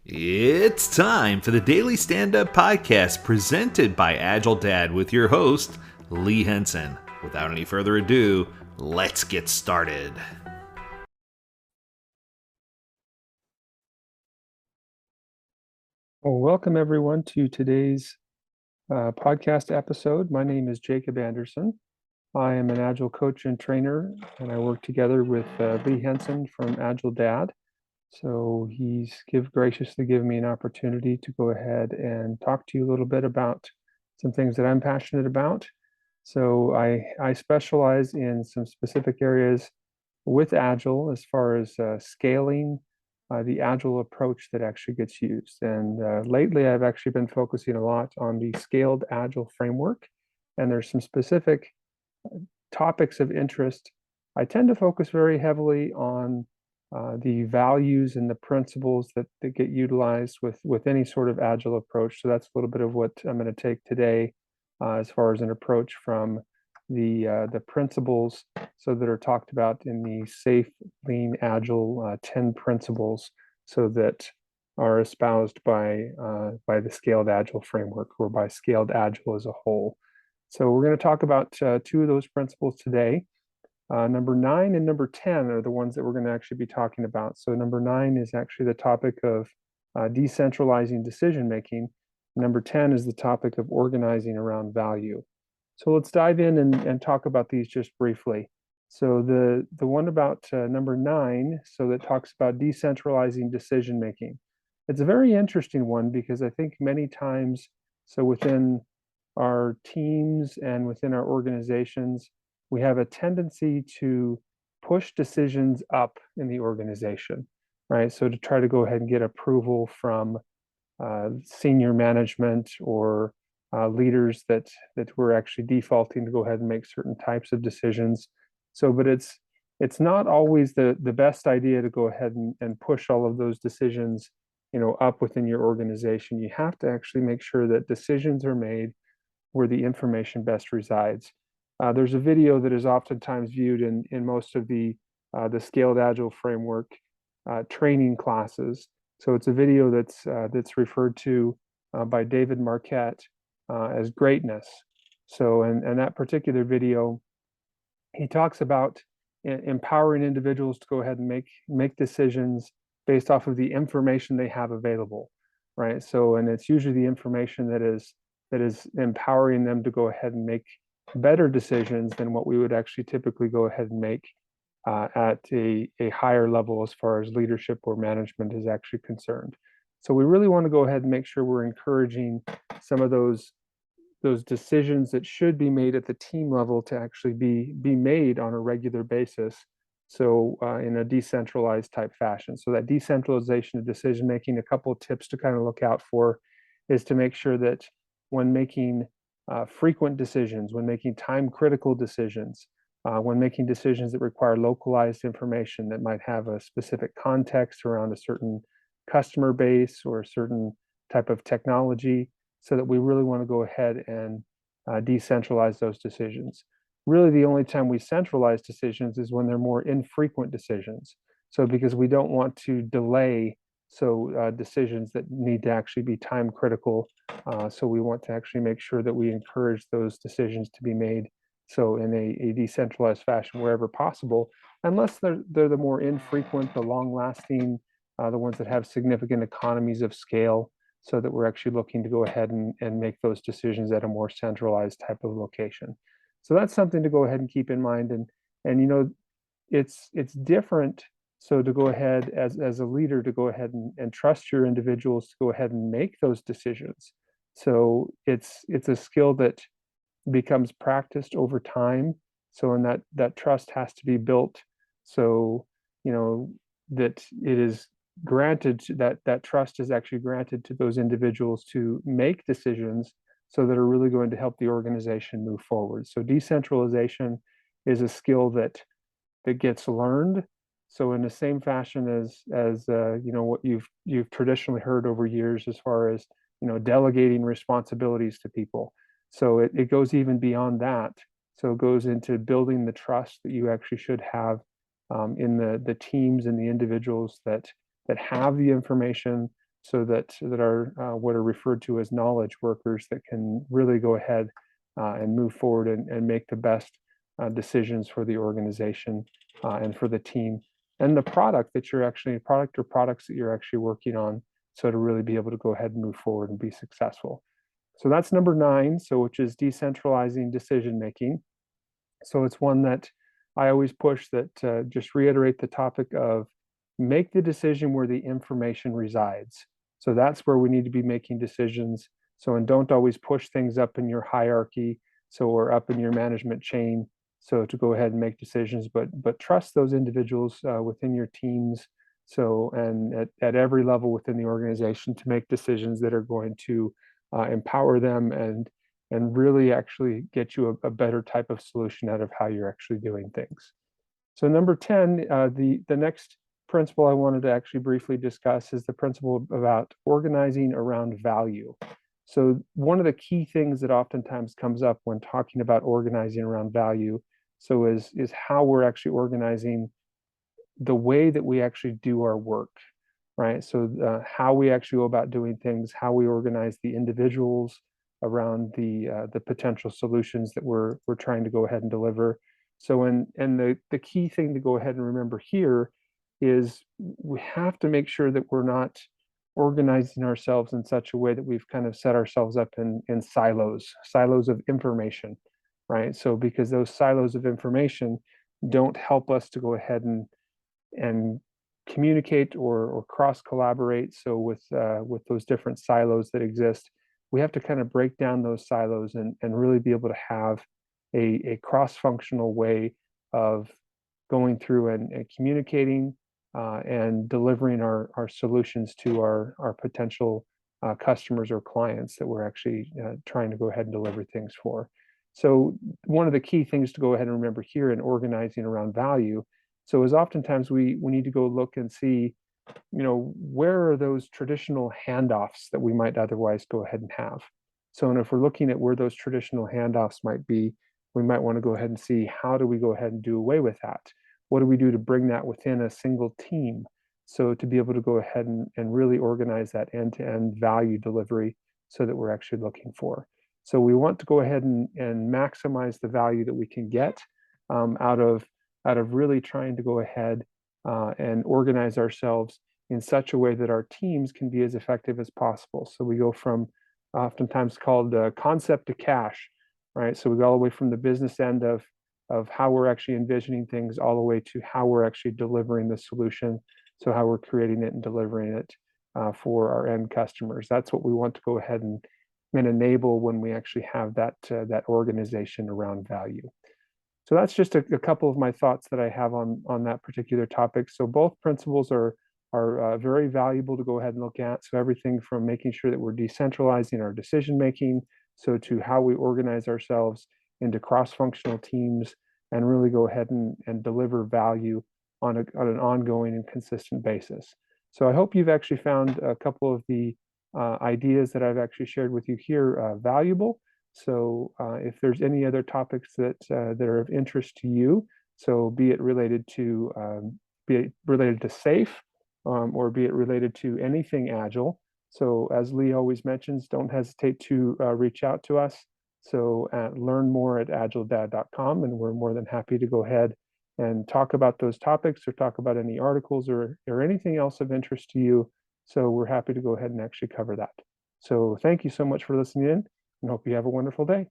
It's time for the Daily Stand Up Podcast presented by Agile Dad with your host, Lee Henson. Without any further ado, let's get started. Well, welcome everyone to today's podcast episode. My name is Jacob Anderson. I am an Agile coach and trainer, and I work together with Lee Henson from Agile Dad. So he's graciously given me an opportunity to go ahead and talk to you a little bit about some things that I'm passionate about. So I specialize in some specific areas with Agile as far as scaling the Agile approach that actually gets used. And lately, I've actually been focusing a lot on the scaled Agile framework. And there's some specific topics of interest. I tend to focus very heavily on the values and the principles that get utilized with any sort of Agile approach. So that's a little bit of what I'm going to take today as far as an approach from the principles so that are talked about in the safe, lean, agile 10 principles, so that are espoused by the scaled agile framework or by scaled agile as a whole. So we're going to talk about two of those principles today. Number 9 and number 10 are the ones that we're going to actually be talking about. So number 9 is actually the topic of decentralizing decision making. Number 10 is the topic of organizing around value. So let's dive in and talk about these just briefly. So the one about number 9, so that talks about decentralizing decision making. It's a very interesting one because I think many times, so within our teams and within our organizations, we have a tendency to push decisions up in the organization, right? So to try to go ahead and get approval from senior management or leaders that we're actually defaulting to go ahead and make certain types of decisions. So, but it's not always the best idea to go ahead and push all of those decisions, up within your organization. You have to actually make sure that decisions are made where the information best resides. There's a video that is oftentimes viewed in most of the Scaled Agile framework training classes. So it's a video that's referred to by David Marquette as greatness. So in that particular video, he talks about empowering individuals to go ahead and make decisions based off of the information they have available, right? So, and it's usually the information that is empowering them to go ahead and make better decisions than what we would actually typically go ahead and make at a higher level as far as leadership or management is actually concerned. So we really want to go ahead and make sure we're encouraging some of those decisions that should be made at the team level to actually be made on a regular basis. So in a decentralized type fashion. So that decentralization of decision making, a couple of tips to kind of look out for is to make sure that when making frequent decisions, when making time critical decisions, when making decisions that require localized information that might have a specific context around a certain customer base or a certain type of technology, so that we really want to go ahead and decentralize those decisions. Really, the only time we centralize decisions is when they're more infrequent decisions. So, because we don't want to delay decisions that need to actually be time critical. So we want to actually make sure that we encourage those decisions to be made so in a decentralized fashion wherever possible, unless they're the more infrequent, the long lasting, the ones that have significant economies of scale, so that we're actually looking to go ahead and make those decisions at a more centralized type of location. So that's something to go ahead and keep in mind. And it's different. So to go ahead as a leader to go ahead and trust your individuals to go ahead and make those decisions. So it's a skill that becomes practiced over time. So and that trust has to be built. So that it is granted that trust is actually granted to those individuals to make decisions so that are really going to help the organization move forward. So decentralization is a skill that gets learned. So in the same fashion as what you've traditionally heard over years as far as delegating responsibilities to people. So it goes even beyond that. So it goes into building the trust that you actually should have in the teams and the individuals that have the information, so that are what are referred to as knowledge workers that can really go ahead and move forward and make the best decisions for the organization and for the team and the product or products that you're actually working on, so to really be able to go ahead and move forward and be successful. So that's number 9, so which is decentralizing decision making. So it's one that I always push, that just reiterate the topic of make the decision where the information resides. So that's where we need to be making decisions. So, and don't always push things up in your hierarchy, so or up in your management chain, so to go ahead and make decisions, but trust those individuals within your teams. So, and at every level within the organization to make decisions that are going to empower them and really actually get you a better type of solution out of how you're actually doing things. So number 10, the next principle I wanted to actually briefly discuss is the principle about organizing around value. So one of the key things that oftentimes comes up when talking about organizing around value, so is how we're actually organizing the way that we actually do our work, right? So how we actually go about doing things, how we organize the individuals around the potential solutions that we're trying to go ahead and deliver. So and the key thing to go ahead and remember here is we have to make sure that we're not organizing ourselves in such a way that we've kind of set ourselves up in silos of information, right? So because those silos of information don't help us to go ahead and communicate or cross collaborate. So with those different silos that exist, we have to kind of break down those silos and really be able to have a cross-functional way of going through and communicating and delivering our solutions to our potential customers or clients that we're actually trying to go ahead and deliver things for. So one of the key things to go ahead and remember here in organizing around value, so is oftentimes we need to go look and see, where are those traditional handoffs that we might otherwise go ahead and have. So, and if we're looking at where those traditional handoffs might be, we might want to go ahead and see, how do we go ahead and do away with that? What do we do to bring that within a single team? So to be able to go ahead and really organize that end-to-end value delivery so that we're actually looking for. So we want to go ahead and maximize the value that we can get out of really trying to go ahead and organize ourselves in such a way that our teams can be as effective as possible. So we go from oftentimes called concept to cash, right? So we go all the way from the business end of how we're actually envisioning things all the way to how we're actually delivering the solution. So how we're creating it and delivering it for our end customers. That's what we want to go ahead and enable when we actually have that organization around value. So that's just a couple of my thoughts that I have on that particular topic. So both principles are very valuable to go ahead and look at. So everything from making sure that we're decentralizing our decision making, so to how we organize ourselves into cross-functional teams and really go ahead and deliver value on an ongoing and consistent basis. So I hope you've actually found a couple of the ideas that I've actually shared with you here valuable. So if there's any other topics that are of interest to you, so be it related to SAFe, or be it related to anything Agile. So as Lee always mentions, don't hesitate to reach out to us. So learn more at agiledad.com, and we're more than happy to go ahead and talk about those topics or talk about any articles or anything else of interest to you. So we're happy to go ahead and actually cover that. So thank you so much for listening in, and hope you have a wonderful day.